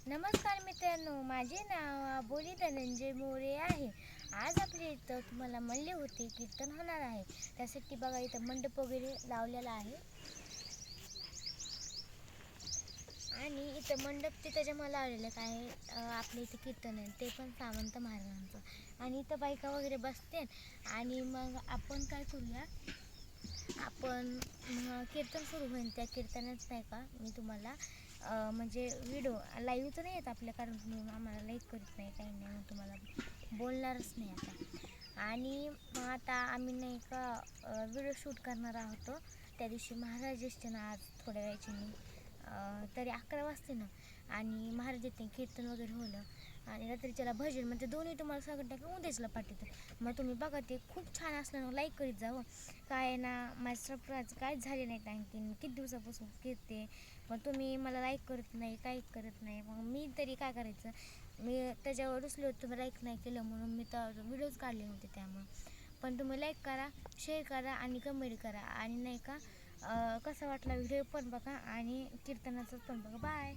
नमस्कार मित्रांनो, माझे नाव अबोली धनंजय मोरे आहे. आज आपल्या इथं तुम्हाला म्हणले होते कीर्तन होणार आहे. त्यासाठी बघा इथं मंडप वगैरे लावलेला आहे आणि इथं मंडप ते त्याच्यामुळे लावलेलं काय आपल्या इथे कीर्तन आहे ते पण सावंत महाराजांचं. आणि इथं बायका वगैरे बसते आणि मग आपण काय करूया, आपण कीर्तन सुरू होईल त्या कीर्तनाच नाही का मी तुम्हाला म्हणजे व्हिडिओ लाईव्ह तर नाही येत आपल्या, कारण तुम्ही आम्हाला लाईक करत नाही काही नाही, मग तुम्हाला बोलणारच नाही आता. आणि मग आता आम्ही नाही का व्हिडिओ शूट करणार आहोत. त्या दिवशी महाराज असते ना, आज थोड्या वेळाची तरी 11 वाजते ना, आणि महाराज येते कीर्तन वगैरे होलं आणि रात्रीच्याला भजन, म्हणजे दोन्ही तुम्हाला सगळं टाकून उद्याचला पाठवतं. मग तुम्ही बघा ते खूप छान असलं लाईक करीत जावं. काय ना माझं सरप्राईज काहीच झाले नाहीत आणखीन किती दिवसापासून कीर्ते, पण तुम्ही मला लाईक करत नाही, काहीच करत नाही. मग मी तरी काय करायचं, मी त्याच्यावर रुसले होते, तुम्ही लाईक नाही केलं म्हणून मी तर व्हिडिओज काढले नव्हते त्यामुळं. पण तुम्ही लाईक करा, शेअर करा आणि कमेंट करा, आणि नाही का कसा वाटला व्हिडिओ पण बघा आणि कीर्तनाचं पण बघा. बाय.